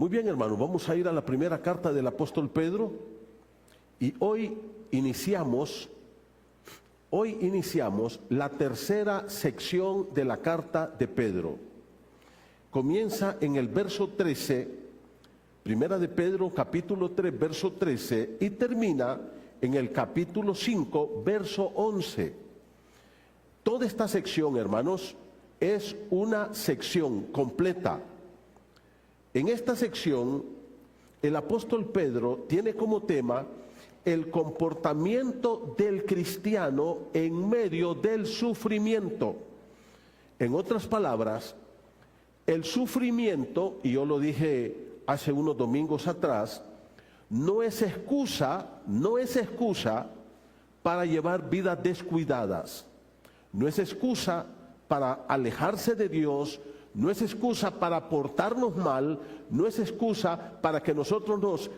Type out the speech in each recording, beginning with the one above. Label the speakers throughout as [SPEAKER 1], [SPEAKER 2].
[SPEAKER 1] Muy bien, hermanos, vamos a ir a la primera carta del apóstol Pedro y hoy iniciamos la tercera sección de la carta de Pedro. Comienza en el verso 13, primera de Pedro, capítulo 3, verso 13, y termina en el capítulo 5, verso 11. Toda esta sección, hermanos, es una sección completa. En esta sección, el apóstol Pedro tiene como tema el comportamiento del cristiano en medio del sufrimiento. En otras palabras, el sufrimiento, y yo lo dije hace unos domingos atrás, no es excusa para llevar vidas descuidadas, no es excusa para alejarse de Dios, no es excusa para portarnos mal, no es excusa para que nosotros nos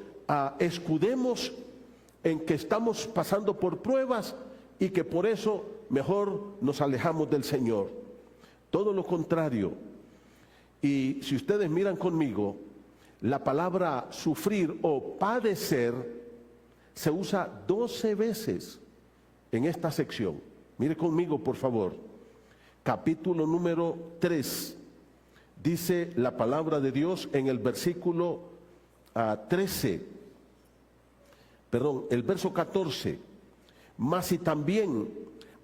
[SPEAKER 1] escudemos en que estamos pasando por pruebas y que por eso mejor nos alejamos del Señor. Todo lo contrario. Y si ustedes miran conmigo, la palabra sufrir o padecer se usa 12 veces en esta sección. Mire conmigo, por favor. Capítulo número 3. Dice la palabra de Dios en el versículo 13. Perdón, el verso 14. Mas si también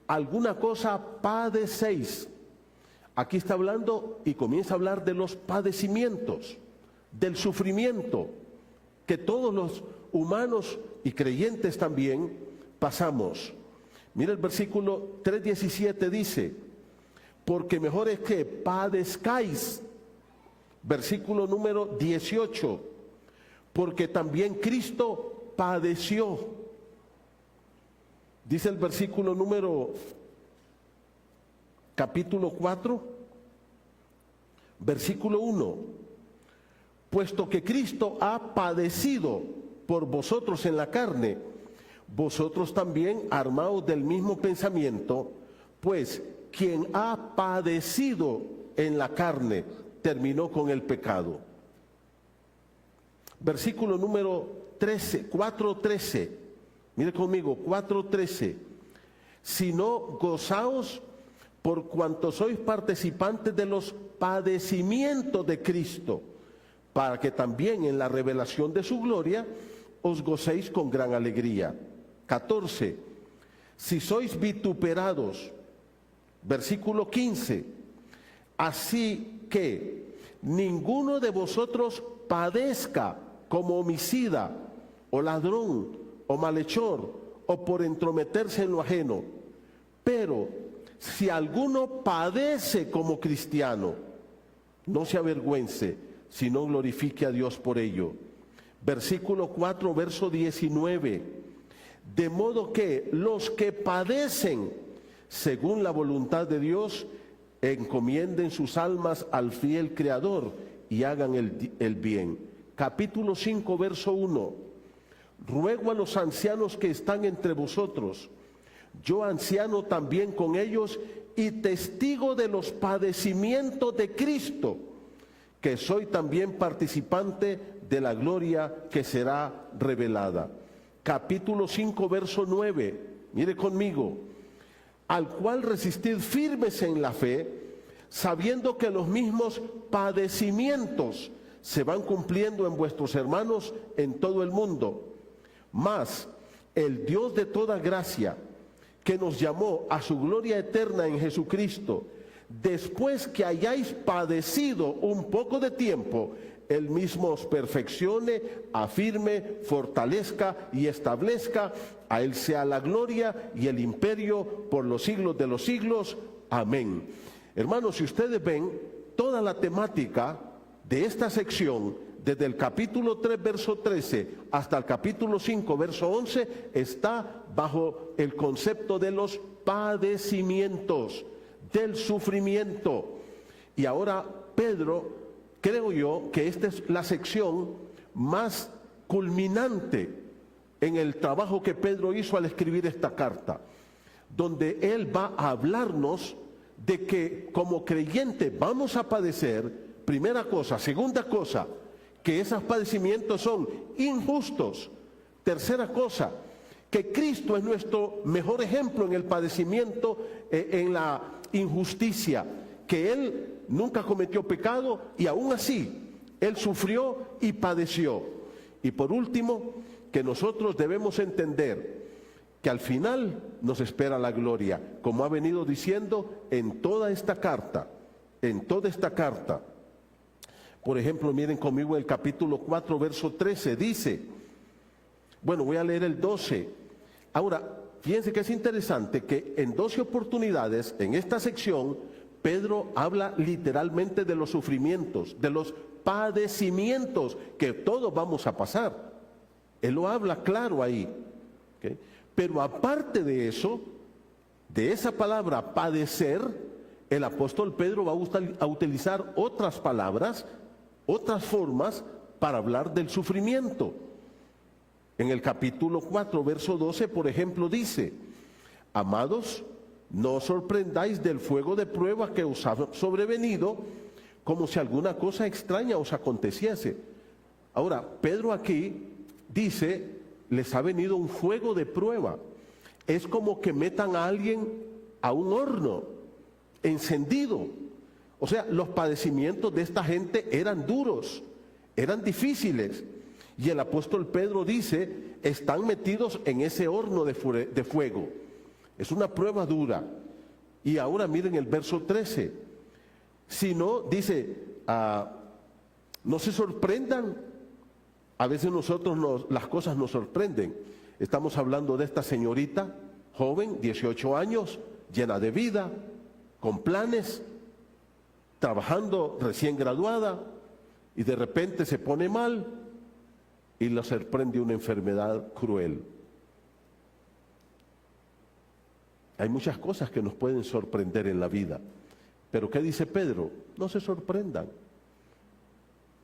[SPEAKER 1] alguna cosa padecéis. Aquí está hablando y comienza a hablar de los padecimientos, del sufrimiento que todos los humanos y creyentes también pasamos. Mira el versículo 3:17 dice, porque mejor es que padezcáis. Versículo número 18, porque también Cristo padeció. Dice el versículo número capítulo 4, versículo 1, puesto que Cristo ha padecido por vosotros en la carne, vosotros también armaos del mismo pensamiento, pues quien ha padecido en la carne terminó con el pecado. Versículo número 13, 4:13. Mire conmigo, 4:13. Sino gozaos por cuanto sois participantes de los padecimientos de Cristo, para que también en la revelación de su gloria os gocéis con gran alegría. 14. Si sois vituperados, versículo 15, así que ninguno de vosotros padezca como homicida, o ladrón, o malhechor, o por entrometerse en lo ajeno. Pero si alguno padece como cristiano, no se avergüence, sino glorifique a Dios por ello. Versículo 4, verso 19. De modo que los que padecen según la voluntad de Dios, encomienden sus almas al fiel Creador y hagan el bien. Capítulo 5, verso 1. Ruego a los ancianos que están entre vosotros, yo anciano también con ellos y testigo de los padecimientos de Cristo, que soy también participante de la gloria que será revelada. Capítulo 5, verso 9. Mire conmigo. Al cual resistid firmes en la fe, sabiendo que los mismos padecimientos se van cumpliendo en vuestros hermanos en todo el mundo. Mas el Dios de toda gracia, que nos llamó a su gloria eterna en Jesucristo, después que hayáis padecido un poco de tiempo, Él mismo os perfeccione, afirme, fortalezca y establezca. A Él sea la gloria y el imperio por los siglos de los siglos. Amén. Hermanos, si ustedes ven, toda la temática de esta sección, desde el capítulo 3, verso 13, hasta el capítulo 5, verso 11, está bajo el concepto de los padecimientos, del sufrimiento. Y ahora Pedro, creo yo que esta es la sección más culminante en el trabajo que Pedro hizo al escribir esta carta, donde él va a hablarnos de que como creyentes vamos a padecer, primera cosa. Segunda cosa, que esos padecimientos son injustos. Tercera cosa, que Cristo es nuestro mejor ejemplo en el padecimiento, en la injusticia, que Él nunca cometió pecado y aún así Él sufrió y padeció. Y por último, que nosotros debemos entender que al final nos espera la gloria, como ha venido diciendo en toda esta carta, Por ejemplo, miren conmigo el capítulo 4, verso 13, dice, bueno, voy a leer el 12. Ahora, fíjense que es interesante que en 12 oportunidades, en esta sección, Pedro habla literalmente de los sufrimientos, de los padecimientos que todos vamos a pasar. Él lo habla claro ahí. ¿Okay? Pero aparte de eso, de esa palabra padecer, el apóstol Pedro va a utilizar otras palabras, otras formas para hablar del sufrimiento. En el capítulo 4, verso 12, por ejemplo, dice, amados, no os sorprendáis del fuego de prueba que os ha sobrevenido, como si alguna cosa extraña os aconteciese. Ahora, Pedro aquí dice, les ha venido un fuego de prueba. Es como que metan a alguien a un horno encendido. O sea, los padecimientos de esta gente eran duros, eran difíciles. Y el apóstol Pedro dice, están metidos en ese horno de fuego. Es una prueba dura. Y ahora miren el verso 13. Si no, dice, no se sorprendan. A veces las cosas nos sorprenden. Estamos hablando de esta señorita, joven, 18 años, llena de vida, con planes, trabajando, recién graduada, y de repente se pone mal y la sorprende una enfermedad cruel. Hay muchas cosas que nos pueden sorprender en la vida, pero ¿qué dice Pedro? No se sorprendan.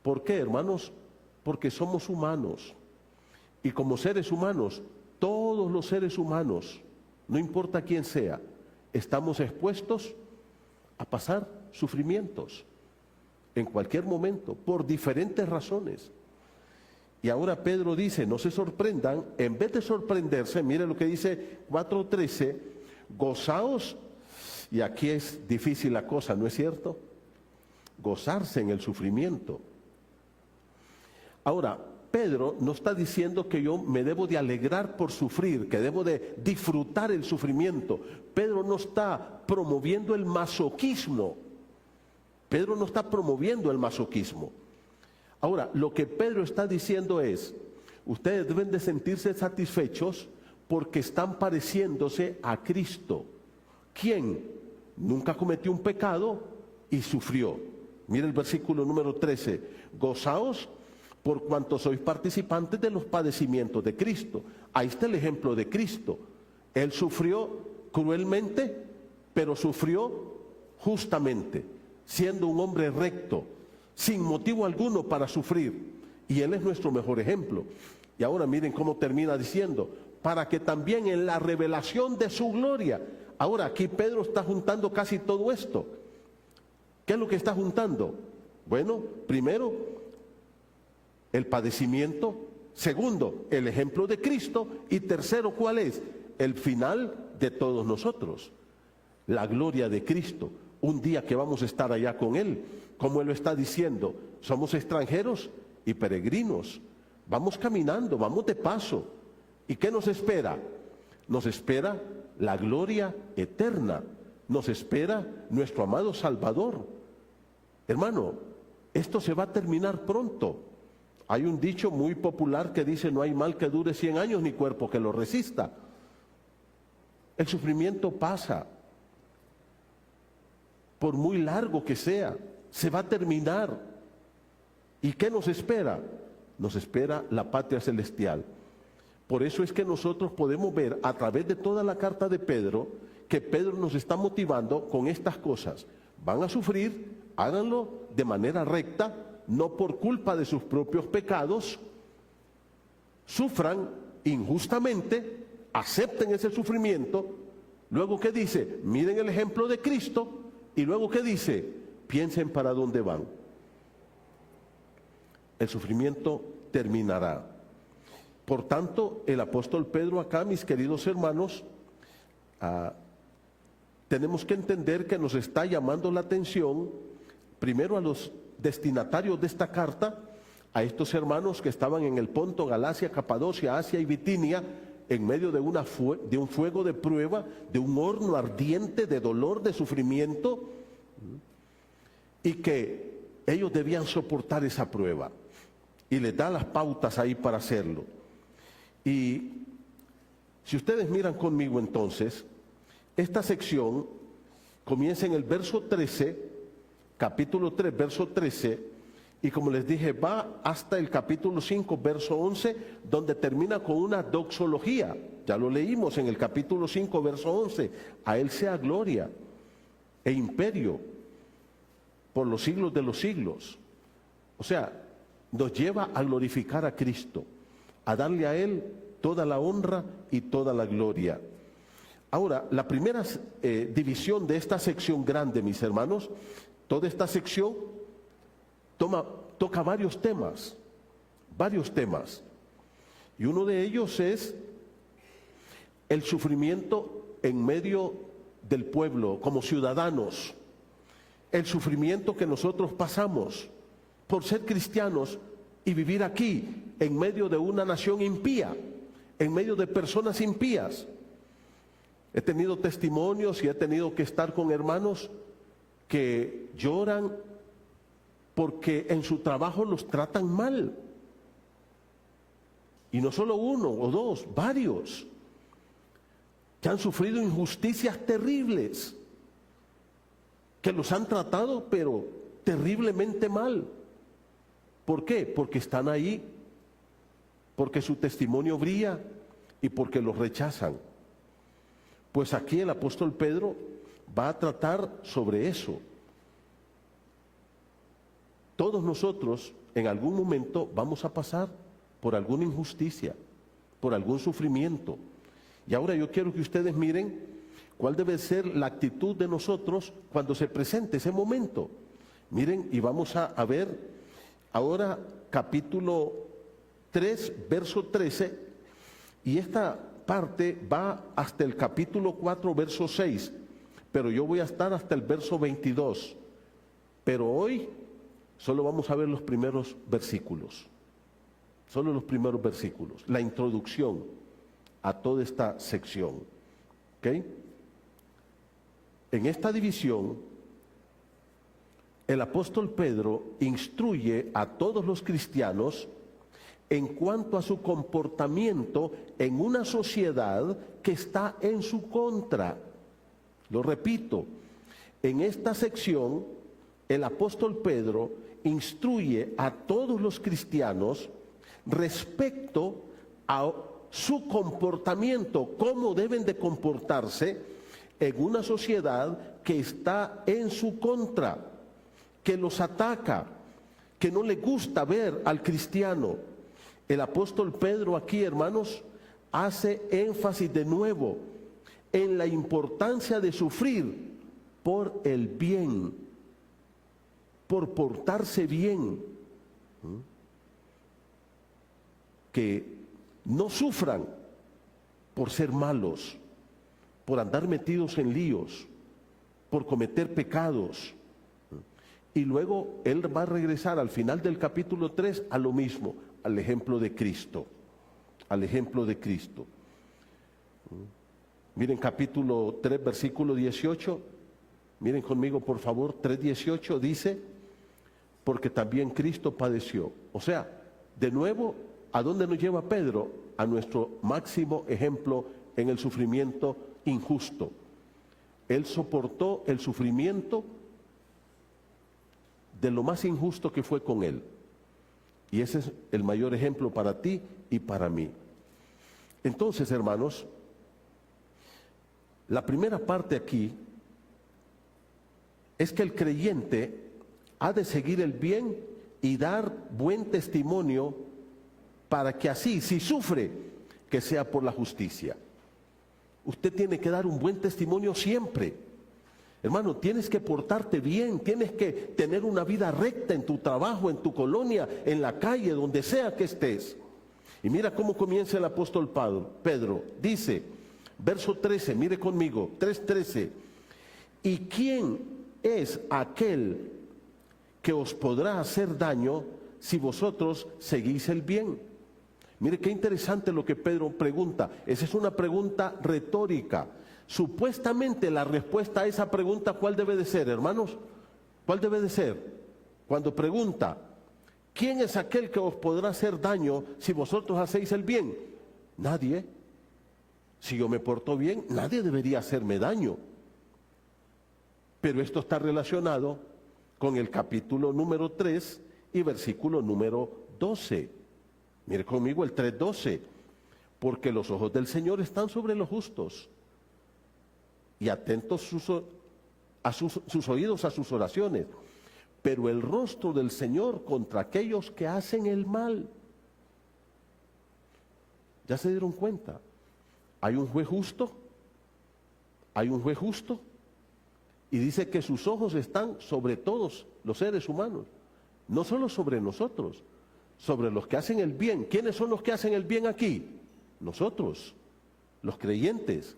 [SPEAKER 1] ¿Por qué, hermanos? Porque somos humanos, y como seres humanos, todos los seres humanos, no importa quién sea, estamos expuestos a pasar sufrimientos en cualquier momento, por diferentes razones. Y ahora Pedro dice, no se sorprendan, en vez de sorprenderse, mire lo que dice 4:13, gozaos, y aquí es difícil la cosa, ¿no es cierto? Gozarse en el sufrimiento. Ahora, Pedro no está diciendo que yo me debo de alegrar por sufrir, que debo de disfrutar el sufrimiento. Pedro no está promoviendo el masoquismo. Pedro no está promoviendo el masoquismo. Ahora, lo que Pedro está diciendo es, ustedes deben de sentirse satisfechos porque están pareciéndose a Cristo, quien nunca cometió un pecado y sufrió. Mire el versículo número 13, gozaos por cuanto sois participantes de los padecimientos de Cristo. Ahí está el ejemplo de Cristo. Él sufrió cruelmente, pero sufrió justamente, siendo un hombre recto, sin motivo alguno para sufrir. Y Él es nuestro mejor ejemplo. Y ahora miren cómo termina diciendo, para que también en la revelación de su gloria. Ahora aquí Pedro está juntando casi todo esto. ¿Qué es lo que está juntando? Bueno, primero, el padecimiento. Segundo, el ejemplo de Cristo. Y tercero, ¿cuál es? El final de todos nosotros. La gloria de Cristo. Un día que vamos a estar allá con Él. Como Él lo está diciendo, somos extranjeros y peregrinos. Vamos caminando, vamos de paso. ¿Y qué nos espera? Nos espera la gloria eterna. Nos espera nuestro amado Salvador. Hermano, esto se va a terminar pronto. Hay un dicho muy popular que dice, no hay mal que dure 100 años ni cuerpo que lo resista. El sufrimiento pasa, por muy largo que sea, se va a terminar. ¿Y qué nos espera? Nos espera la patria celestial. Por eso es que nosotros podemos ver a través de toda la carta de Pedro, que Pedro nos está motivando con estas cosas. Van a sufrir, háganlo de manera recta, no por culpa de sus propios pecados, sufran injustamente, acepten ese sufrimiento. Luego, ¿qué dice? Miren el ejemplo de Cristo. Y luego, ¿qué dice? Piensen para dónde van. el sufrimiento terminará. Por tanto, el apóstol Pedro acá, mis queridos hermanos, tenemos que entender que nos está llamando la atención, primero a los destinatarios de esta carta, a estos hermanos que estaban en el Ponto, Galacia, Capadocia, Asia y Bitinia, en medio de un fuego de prueba, de un horno ardiente de dolor, de sufrimiento, y que ellos debían soportar esa prueba. Y les da las pautas ahí para hacerlo. Y si ustedes miran conmigo entonces, esta sección comienza en el verso 13, capítulo 3, verso 13, y como les dije, va hasta el capítulo 5, verso 11, donde termina con una doxología. Ya lo leímos en el capítulo 5, verso 11. A Él sea gloria e imperio por los siglos de los siglos. O sea, nos lleva a glorificar a Cristo, a darle a Él toda la honra y toda la gloria. Ahora, la primera división de esta sección grande, mis hermanos, toda esta sección toca varios temas, y uno de ellos es el sufrimiento en medio del pueblo, como ciudadanos, el sufrimiento que nosotros pasamos por ser cristianos y vivir aquí, en medio de una nación impía, en medio de personas impías. He tenido testimonios y he tenido que estar con hermanos que lloran porque en su trabajo los tratan mal. Y no solo uno o dos, varios, que han sufrido injusticias terribles, que los han tratado pero terriblemente mal. ¿Por qué? Porque están ahí, porque su testimonio brilla y porque los rechazan. Pues aquí el apóstol Pedro va a tratar sobre eso. Todos nosotros en algún momento vamos a pasar por alguna injusticia, por algún sufrimiento. Y ahora yo quiero que ustedes miren cuál debe ser la actitud de nosotros cuando se presente ese momento. Miren, y vamos a ver ahora capítulo 3, verso 13, y esta parte va hasta el capítulo 4, verso 6, pero yo voy a estar hasta el verso 22. Pero hoy solo vamos a ver los primeros versículos, solo los primeros versículos, la introducción a toda esta sección. ¿Ok? En esta división, el apóstol Pedro instruye a todos los cristianos en cuanto a su comportamiento en una sociedad que está en su contra. Lo repito, en esta sección, el apóstol Pedro instruye a todos los cristianos respecto a su comportamiento, cómo deben de comportarse en una sociedad que está en su contra, que los ataca, que no le gusta ver al cristiano. El apóstol Pedro aquí, hermanos, hace énfasis de nuevo en la importancia de sufrir por el bien, por portarse bien, que no sufran por ser malos, por andar metidos en líos, por cometer pecados. Y luego él va a regresar al final del capítulo 3 a lo mismo, al ejemplo de Cristo, al ejemplo de Cristo. Miren capítulo 3, versículo 18, miren conmigo por favor, 3:18 dice, porque también Cristo padeció. O sea, de nuevo, ¿a dónde nos lleva Pedro? A nuestro máximo ejemplo en el sufrimiento injusto. Él soportó el sufrimiento de lo más injusto que fue con él. Y ese es el mayor ejemplo para ti y para mí. Entonces, hermanos, la primera parte aquí es que el creyente ha de seguir el bien y dar buen testimonio para que así, si sufre, que sea por la justicia. Usted tiene que dar un buen testimonio siempre. Hermano, tienes que portarte bien, tienes que tener una vida recta en tu trabajo, en tu colonia, en la calle, donde sea que estés. Y mira cómo comienza el apóstol Pedro. Dice, verso 13, mire conmigo, 3:13. ¿Y quién es aquel que os podrá hacer daño si vosotros seguís el bien? Mire qué interesante lo que Pedro pregunta. Esa es una pregunta retórica. Supuestamente la respuesta a esa pregunta, ¿cuál debe de ser, hermanos? ¿Cuál debe de ser? Cuando pregunta, ¿quién es aquel que os podrá hacer daño si vosotros hacéis el bien? Nadie. Si yo me porto bien, nadie debería hacerme daño. Pero esto está relacionado con el capítulo número 3 y versículo número 12. Mire conmigo el 3:12. Porque los ojos del Señor están sobre los justos y atentos sus oídos a sus oraciones, pero el rostro del Señor contra aquellos que hacen el mal. ¿Ya se dieron cuenta? Hay un juez justo, hay un juez justo, y dice que sus ojos están sobre todos los seres humanos, no solo sobre nosotros, sobre los que hacen el bien. ¿Quiénes son los que hacen el bien aquí? Nosotros, los creyentes.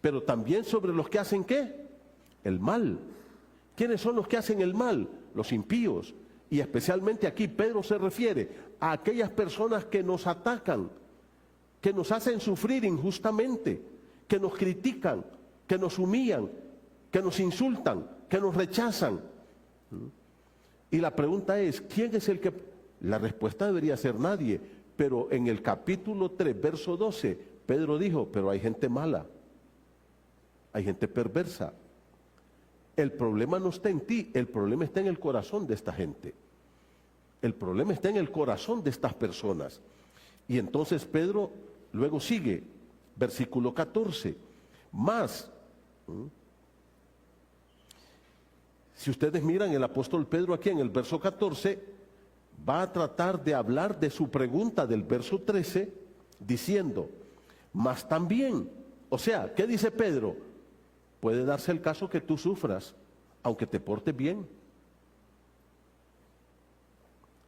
[SPEAKER 1] Pero también sobre los que hacen ¿qué? El mal. ¿Quiénes son los que hacen el mal? Los impíos. Y especialmente aquí Pedro se refiere a aquellas personas que nos atacan, que nos hacen sufrir injustamente, que nos critican, que nos humillan, que nos insultan, que nos rechazan. Y la pregunta es, ¿quién es el que...? La respuesta debería ser nadie, pero en el capítulo 3, verso 12, Pedro dijo, pero hay gente mala. Hay gente perversa. El problema no está en ti, el problema está en el corazón de esta gente. El problema está en el corazón de estas personas. Y entonces Pedro luego sigue, versículo 14. Más, si ustedes miran el apóstol Pedro aquí en el verso 14, va a tratar de hablar de su pregunta del verso 13, diciendo, más también, o sea, ¿qué dice Pedro? Puede darse el caso que tú sufras, aunque te portes bien.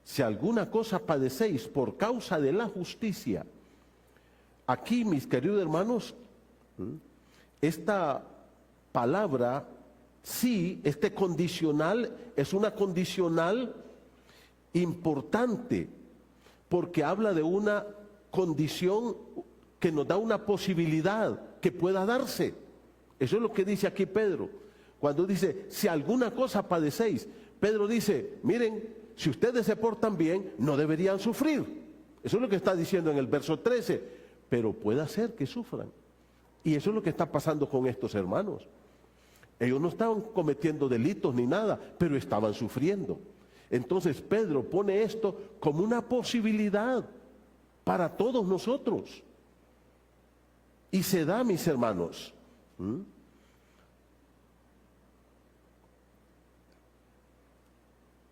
[SPEAKER 1] Si alguna cosa padecéis por causa de la justicia, aquí, mis queridos hermanos, esta palabra, sí, este condicional, es una condicional importante, porque habla de una condición que nos da una posibilidad que pueda darse. Eso es lo que dice aquí Pedro. Cuando dice, si alguna cosa padecéis, Pedro dice, miren, si ustedes se portan bien, no deberían sufrir. Eso es lo que está diciendo en el verso 13. Pero puede ser que sufran. Y eso es lo que está pasando con estos hermanos. Ellos no estaban cometiendo delitos ni nada, pero estaban sufriendo. Entonces Pedro pone esto como una posibilidad para todos nosotros. Y se da, mis hermanos.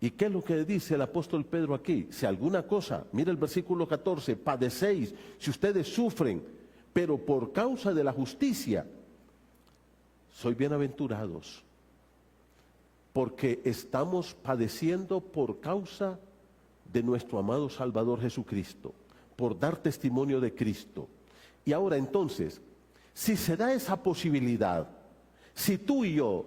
[SPEAKER 1] ¿Y qué es lo que dice el apóstol Pedro aquí? Si alguna cosa, mira el versículo 14, padecéis, si ustedes sufren, pero por causa de la justicia, sois bienaventurados, porque estamos padeciendo por causa de nuestro amado Salvador Jesucristo, por dar testimonio de Cristo. Y ahora entonces, si se da esa posibilidad, si tú y yo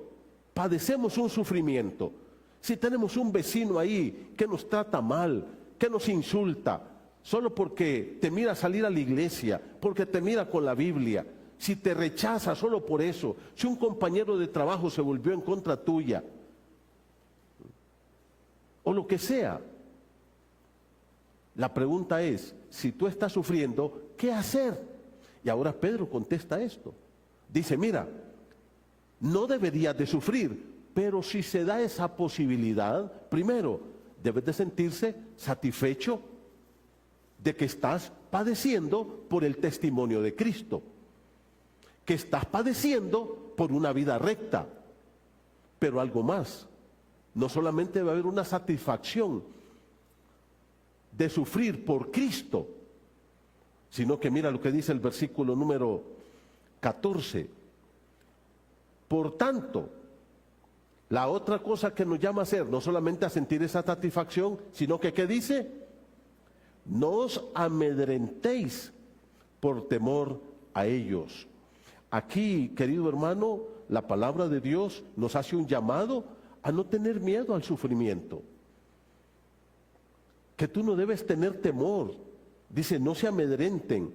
[SPEAKER 1] padecemos un sufrimiento, si tenemos un vecino ahí que nos trata mal, que nos insulta, solo porque te mira salir a la iglesia, porque te mira con la Biblia, si te rechaza solo por eso, si un compañero de trabajo se volvió en contra tuya, o lo que sea, la pregunta es, si tú estás sufriendo, ¿qué hacer? Y ahora Pedro contesta esto. Dice, mira, no deberías de sufrir, pero si se da esa posibilidad, primero, debes de sentirse satisfecho de que estás padeciendo por el testimonio de Cristo, que estás padeciendo por una vida recta, pero algo más. No solamente va a haber una satisfacción de sufrir por Cristo, sino que mira lo que dice el versículo número 14. Por tanto, La otra cosa que nos llama a hacer, no solamente a sentir esa satisfacción, sino que, ¿qué dice? No os amedrentéis por temor a ellos. Aquí, querido hermano, la palabra de Dios nos hace un llamado a no tener miedo al sufrimiento. Que tú no debes tener temor. Dice, no se amedrenten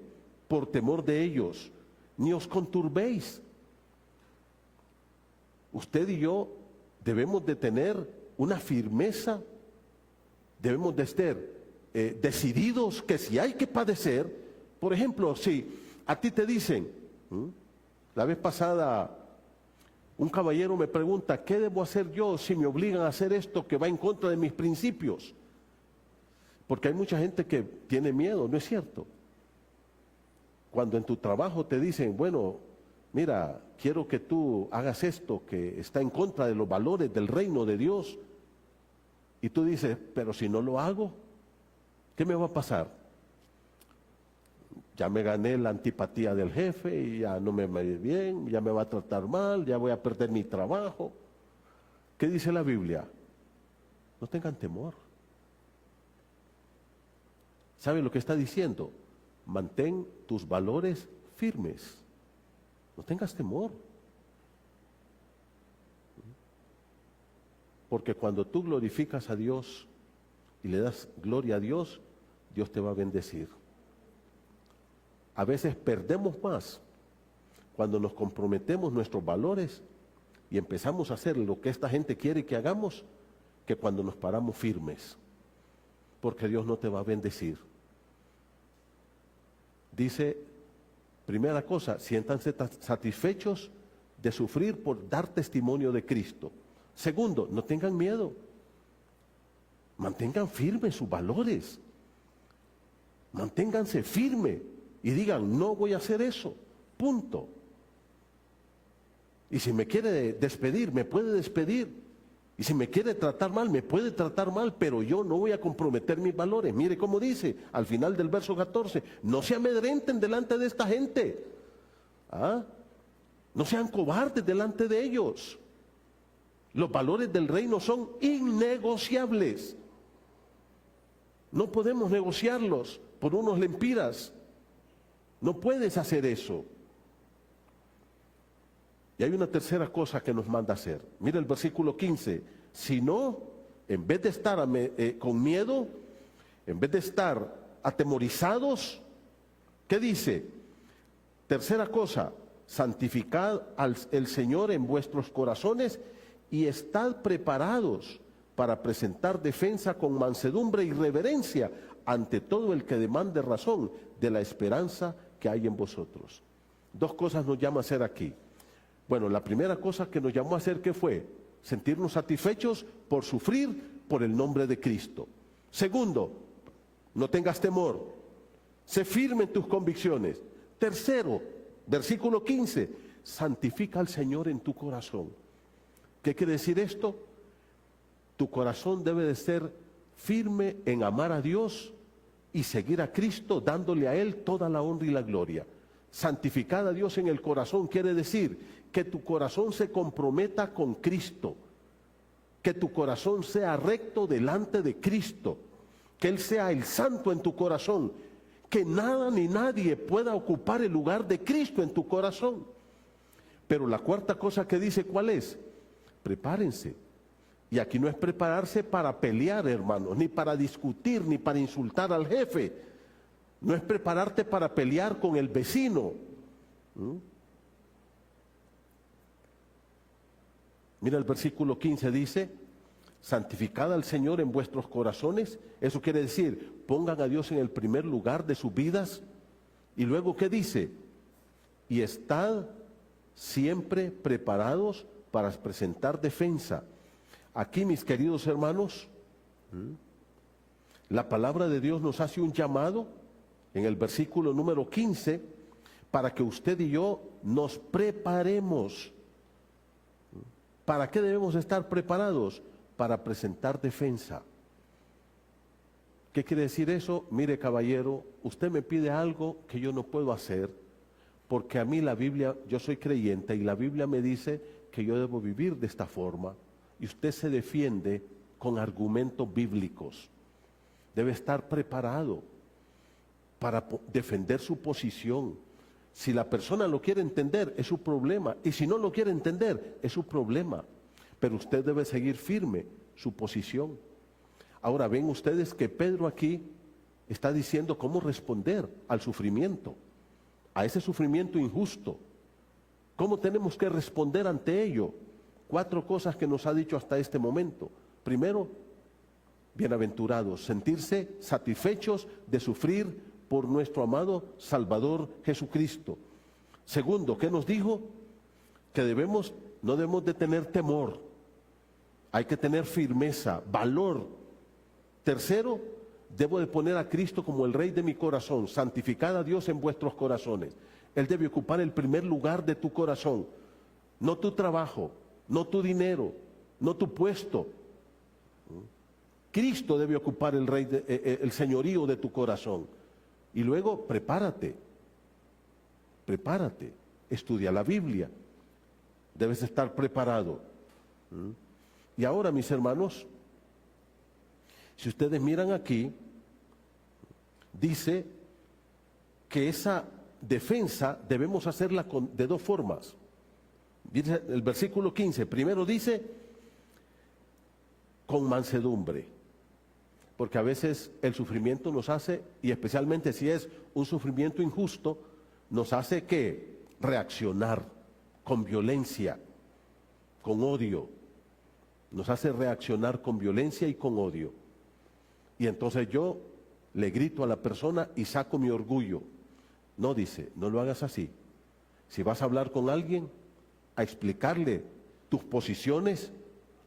[SPEAKER 1] por temor de ellos, ni os conturbéis. Usted y yo debemos de tener una firmeza, debemos de estar decididos que si hay que padecer, por ejemplo, si a ti te dicen, la vez pasada un caballero me pregunta, ¿qué debo hacer yo si me obligan a hacer esto que va en contra de mis principios? Porque hay mucha gente que tiene miedo, ¿no es cierto? Cuando en tu trabajo te dicen, bueno, mira, quiero que tú hagas esto que está en contra de los valores del reino de Dios. Y tú dices, pero si no lo hago, ¿qué me va a pasar? Ya me gané la antipatía del jefe y ya no me va bien, ya me va a tratar mal, ya voy a perder mi trabajo. ¿Qué dice la Biblia? No tengan temor. ¿Sabe lo que está diciendo? Mantén tus valores firmes. No tengas temor. Porque cuando tú glorificas a Dios y le das gloria a Dios, Dios te va a bendecir. A veces perdemos más cuando nos comprometemos nuestros valores y empezamos a hacer lo que esta gente quiere que hagamos, que cuando nos paramos firmes. Porque Dios no te va a bendecir. Dice, primera cosa, siéntanse satisfechos de sufrir por dar testimonio de Cristo. Segundo, no tengan miedo. Mantengan firmes sus valores. Manténganse firmes y digan, no voy a hacer eso. Punto. Y si me quiere despedir, me puede despedir. Y si me quiere tratar mal, me puede tratar mal, pero yo no voy a comprometer mis valores. Mire cómo dice al final del verso 14, no se amedrenten delante de esta gente. ¿Ah? No sean cobardes delante de ellos. Los valores del reino son innegociables. No podemos negociarlos por unos lempiras. No puedes hacer eso. Y hay una tercera cosa que nos manda hacer. Mira el versículo 15. Si no, en vez de estar con miedo, en vez de estar atemorizados, ¿qué dice? Tercera cosa, santificad al Señor en vuestros corazones y estad preparados para presentar defensa con mansedumbre y reverencia ante todo el que demande razón de la esperanza que hay en vosotros. Dos cosas nos llama a hacer aquí. Bueno, la primera cosa que nos llamó a hacer, ¿qué fue? Sentirnos satisfechos por sufrir por el nombre de Cristo. Segundo, no tengas temor, sé firme en tus convicciones. Tercero, versículo 15, santifica al Señor en tu corazón. ¿Qué quiere decir esto? Tu corazón debe de ser firme en amar a Dios y seguir a Cristo, dándole a Él toda la honra y la gloria. Santificar a Dios en el corazón quiere decir que tu corazón se comprometa con Cristo, que tu corazón sea recto delante de Cristo, que Él sea el santo en tu corazón, que nada ni nadie pueda ocupar el lugar de Cristo en tu corazón. Pero la cuarta cosa que dice, ¿cuál es? Prepárense. Y aquí no es prepararse para pelear, hermanos, ni para discutir, ni para insultar al jefe. No es prepararte para pelear con el vecino. Mira el versículo 15 dice, santificad al Señor en vuestros corazones. Eso quiere decir, pongan a Dios en el primer lugar de sus vidas. Y luego, ¿qué dice? Y estad siempre preparados para presentar defensa. Aquí, mis queridos hermanos, la palabra de Dios nos hace un llamado en el versículo número 15 para que usted y yo nos preparemos. ¿Para qué debemos estar preparados? Para presentar defensa. ¿Qué quiere decir eso? Mire, caballero, usted me pide algo que yo no puedo hacer, porque a mí la Biblia, yo soy creyente y la Biblia me dice que yo debo vivir de esta forma. y usted se defiende con argumentos bíblicos. Debe estar preparado para defender su posición. Si la persona lo quiere entender, es su problema. Y si no lo quiere entender, es su problema. Pero usted debe seguir firme su posición. Ahora ven ustedes que Pedro aquí está diciendo cómo responder al sufrimiento, a ese sufrimiento injusto. ¿Cómo tenemos que responder ante ello? 4 cosas que nos ha dicho hasta este momento. Primero, bienaventurados, sentirse satisfechos de sufrir por nuestro amado Salvador Jesucristo. Segundo, ¿qué nos dijo? Que no debemos de tener temor, hay que tener firmeza, valor. Tercero, debo de poner a Cristo como el Rey de mi corazón, santificad a Dios en vuestros corazones. Él debe ocupar el primer lugar de tu corazón, no tu trabajo, no tu dinero, no tu puesto. Cristo debe ocupar el señorío de tu corazón. Y luego prepárate, estudia la Biblia, debes estar preparado. Y ahora, mis hermanos, si ustedes miran aquí, dice que esa defensa debemos hacerla de 2 formas. Dice el versículo 15, primero dice, con mansedumbre. Porque a veces el sufrimiento nos hace, y especialmente si es un sufrimiento injusto, nos hace que reaccionar con violencia, con odio. Nos hace reaccionar con violencia y con odio. Y entonces yo le grito a la persona y saco mi orgullo. No, dice, no lo hagas así. Si vas a hablar con alguien, a explicarle tus posiciones,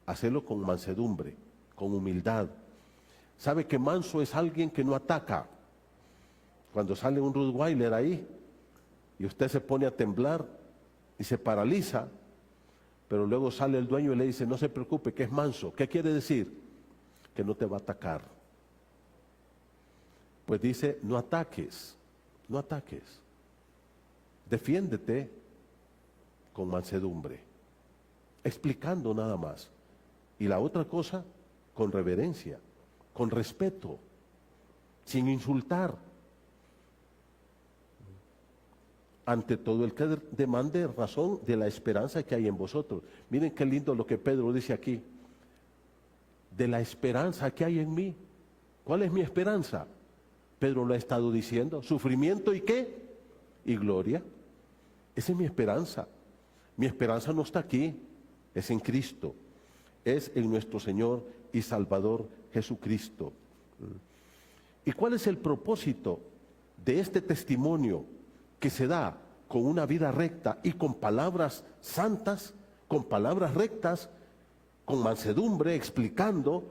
[SPEAKER 1] hacelo con mansedumbre, con humildad. ¿Sabe que manso es alguien que no ataca? Cuando sale un Rottweiler ahí y usted se pone a temblar y se paraliza, pero luego sale el dueño y le dice, no se preocupe, que es manso. ¿Qué quiere decir? Que no te va a atacar. Pues dice, no ataques, no ataques. Defiéndete con mansedumbre, explicando nada más. Y la otra cosa, con reverencia, con respeto, sin insultar. Ante todo el que demande razón de la esperanza que hay en vosotros. Miren qué lindo lo que Pedro dice aquí. De la esperanza que hay en mí. ¿Cuál es mi esperanza? Pedro lo ha estado diciendo. Sufrimiento y ¿qué? Y gloria. Esa es mi esperanza. Mi esperanza no está aquí, es en Cristo. Es en nuestro Señor y Salvador Jesucristo. ¿Y cuál es el propósito de este testimonio que se da con una vida recta y con palabras santas, con palabras rectas, con mansedumbre, explicando?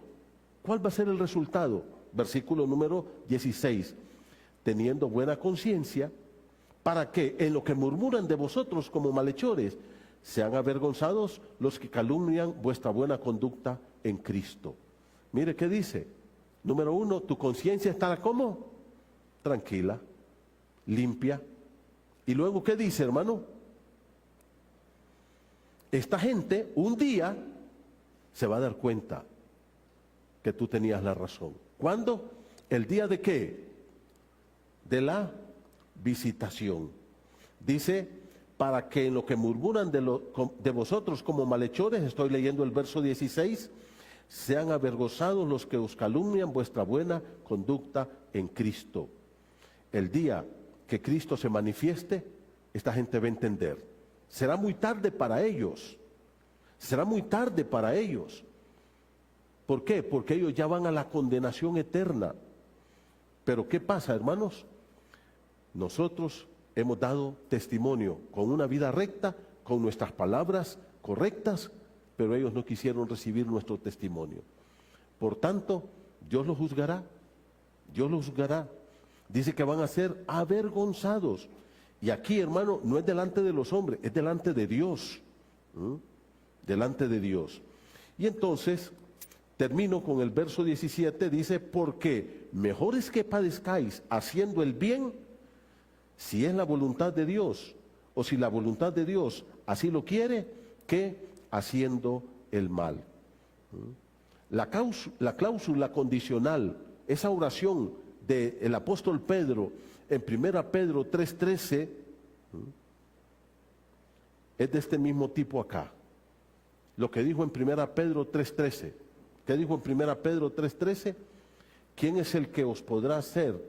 [SPEAKER 1] ¿Cuál va a ser el resultado? Versículo número 16. Teniendo buena conciencia, para que en lo que murmuran de vosotros como malhechores, sean avergonzados los que calumnian vuestra buena conducta en Cristo. Mire qué dice. Número 1, tu conciencia estará ¿cómo? Tranquila, limpia. Y luego, ¿qué dice, hermano? Esta gente un día se va a dar cuenta que tú tenías la razón. ¿Cuándo? ¿El día de qué? De la visitación. Dice, para que en lo que murmuran de vosotros como malhechores, estoy leyendo el verso 16, sean avergonzados los que os calumnian vuestra buena conducta en Cristo. El día que Cristo se manifieste, esta gente va a entender. Será muy tarde para ellos. Será muy tarde para ellos. ¿Por qué? Porque ellos ya van a la condenación eterna. Pero ¿qué pasa, hermanos? Nosotros hemos dado testimonio con una vida recta, con nuestras palabras correctas, pero ellos no quisieron recibir nuestro testimonio. Por tanto, Dios los juzgará. Dios los juzgará. Dice que van a ser avergonzados. Y aquí, hermano, no es delante de los hombres, es delante de Dios. Delante de Dios. Y entonces, termino con el verso 17, dice, porque mejor es que padezcáis haciendo el bien, si es la voluntad de Dios, o si la voluntad de Dios así lo quiere, que haciendo el mal. La cláusula condicional, esa oración del apóstol Pedro en 1 Pedro 3:13, es de este mismo tipo acá. Lo que dijo en 1 Pedro 3:13. ¿Qué dijo en 1 Pedro 3:13? ¿Quién es el que os podrá hacer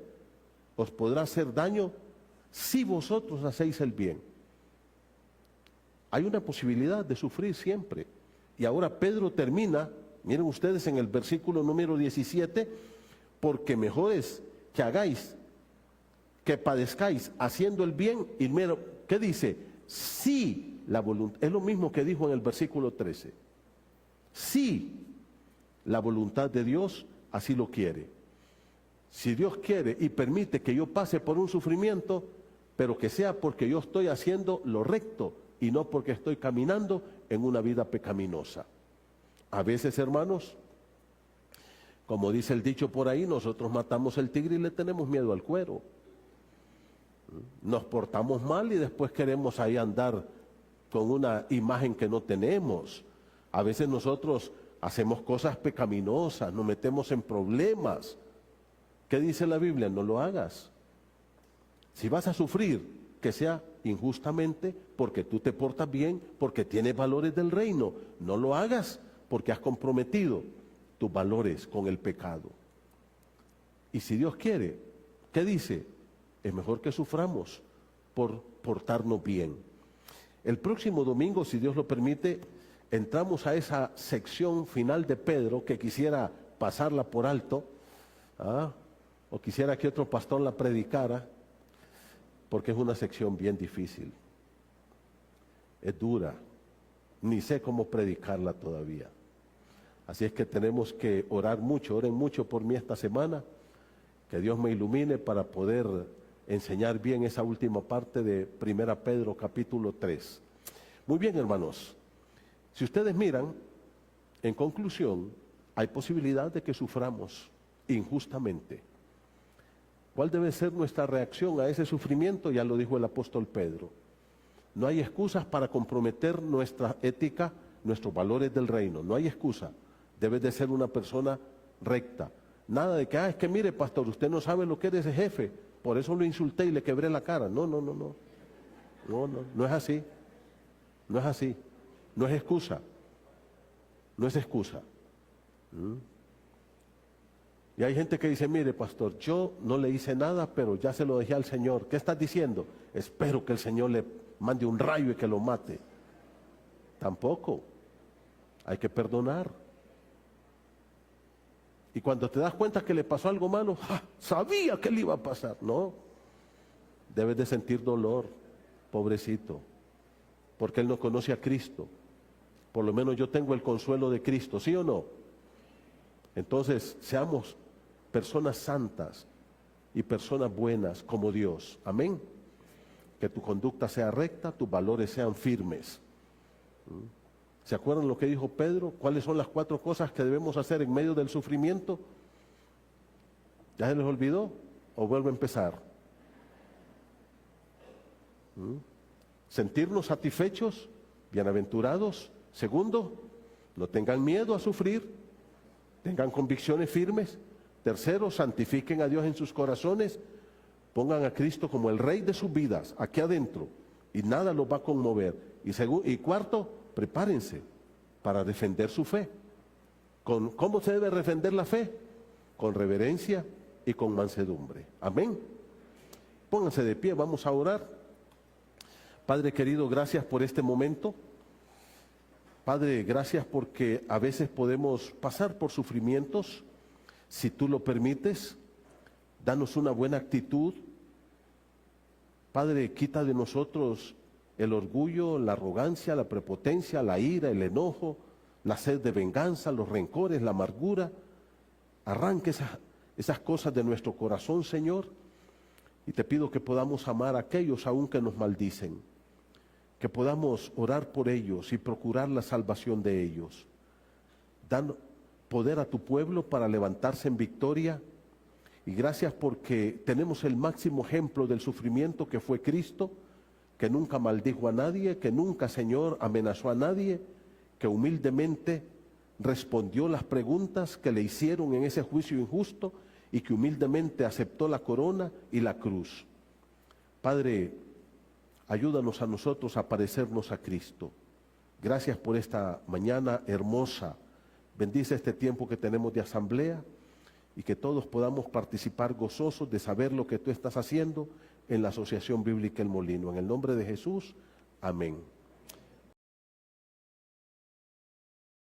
[SPEAKER 1] daño si vosotros hacéis el bien? Hay una posibilidad de sufrir siempre. Y ahora Pedro termina, miren ustedes en el versículo número 17, porque mejor es que padezcáis haciendo el bien. Y mira, ¿qué dice? Si la voluntad, es lo mismo que dijo en el versículo 13. Si la voluntad de Dios así lo quiere. Si Dios quiere y permite que yo pase por un sufrimiento, pero que sea porque yo estoy haciendo lo recto y no porque estoy caminando en una vida pecaminosa. A veces, hermanos, como dice el dicho por ahí, nosotros matamos el tigre y le tenemos miedo al cuero. Nos portamos mal y después queremos ahí andar con una imagen que no tenemos. A veces nosotros hacemos cosas pecaminosas, nos metemos en problemas. ¿Qué dice la Biblia? No lo hagas. Si vas a sufrir, que sea injustamente, porque tú te portas bien, porque tienes valores del reino. No lo hagas porque has comprometido tus valores con el pecado. Y si Dios quiere, ¿qué dice? Es mejor que suframos por portarnos bien. El próximo domingo, si Dios lo permite, entramos a esa sección final de Pedro que quisiera pasarla por alto, o quisiera que otro pastor la predicara, porque es una sección bien difícil. Es dura. Ni sé cómo predicarla todavía. Así es que tenemos que orar mucho. Oren mucho por mí esta semana. Que Dios me ilumine para poder enseñar bien esa última parte de 1 Pedro capítulo 3. Muy bien, hermanos. Si ustedes miran, en conclusión, hay posibilidad de que suframos injustamente. ¿Cuál debe ser nuestra reacción a ese sufrimiento? Ya lo dijo el apóstol Pedro. No hay excusas para comprometer nuestra ética, nuestros valores del reino. No hay excusa. Debes de ser una persona recta. Nada de que, es que mire, pastor, usted no sabe lo que es ese jefe, por eso lo insulté y le quebré la cara. No. No es así. No es así. No es excusa. No es excusa. Y hay gente que dice, mire, pastor, yo no le hice nada, pero ya se lo dejé al Señor. ¿Qué estás diciendo? Espero que el Señor le mande un rayo y que lo mate. Tampoco. Hay que perdonar. Y cuando te das cuenta que le pasó algo malo, sabía que le iba a pasar. No. Debes de sentir dolor, pobrecito, porque él no conoce a Cristo. Por lo menos yo tengo el consuelo de Cristo, ¿sí o no? Entonces, seamos personas santas y personas buenas como Dios. Amén. Que tu conducta sea recta, tus valores sean firmes. ¿Se acuerdan lo que dijo Pedro? ¿Cuáles son las 4 cosas que debemos hacer en medio del sufrimiento? ¿Ya se les olvidó? ¿O vuelvo a empezar? Sentirnos satisfechos, bienaventurados. Segundo, no tengan miedo a sufrir, tengan convicciones firmes. Tercero, santifiquen a Dios en sus corazones, pongan a Cristo como el Rey de sus vidas, aquí adentro, y nada los va a conmover. Y cuarto, prepárense para defender su fe. ¿Cómo se debe defender la fe? Con reverencia y con mansedumbre. Amén. Pónganse de pie, vamos a orar. Padre querido, gracias por este momento. Padre, gracias porque a veces podemos pasar por sufrimientos. Si tú lo permites, danos una buena actitud. Padre, quita de nosotros el orgullo, la arrogancia, la prepotencia, la ira, el enojo, la sed de venganza, los rencores, la amargura. Arranque esas cosas de nuestro corazón, Señor. Y te pido que podamos amar a aquellos aún que nos maldicen. Que podamos orar por ellos y procurar la salvación de ellos. Dan poder a tu pueblo para levantarse en victoria. Y gracias porque tenemos el máximo ejemplo del sufrimiento que fue Cristo, que nunca maldijo a nadie, que nunca, Señor, amenazó a nadie, que humildemente respondió las preguntas que le hicieron en ese juicio injusto y que humildemente aceptó la corona y la cruz. Padre, ayúdanos a nosotros a parecernos a Cristo. Gracias por esta mañana hermosa. Bendice este tiempo que tenemos de asamblea y que todos podamos participar gozosos de saber lo que tú estás haciendo en la Asociación Bíblica El Molino. En el nombre de Jesús, amén.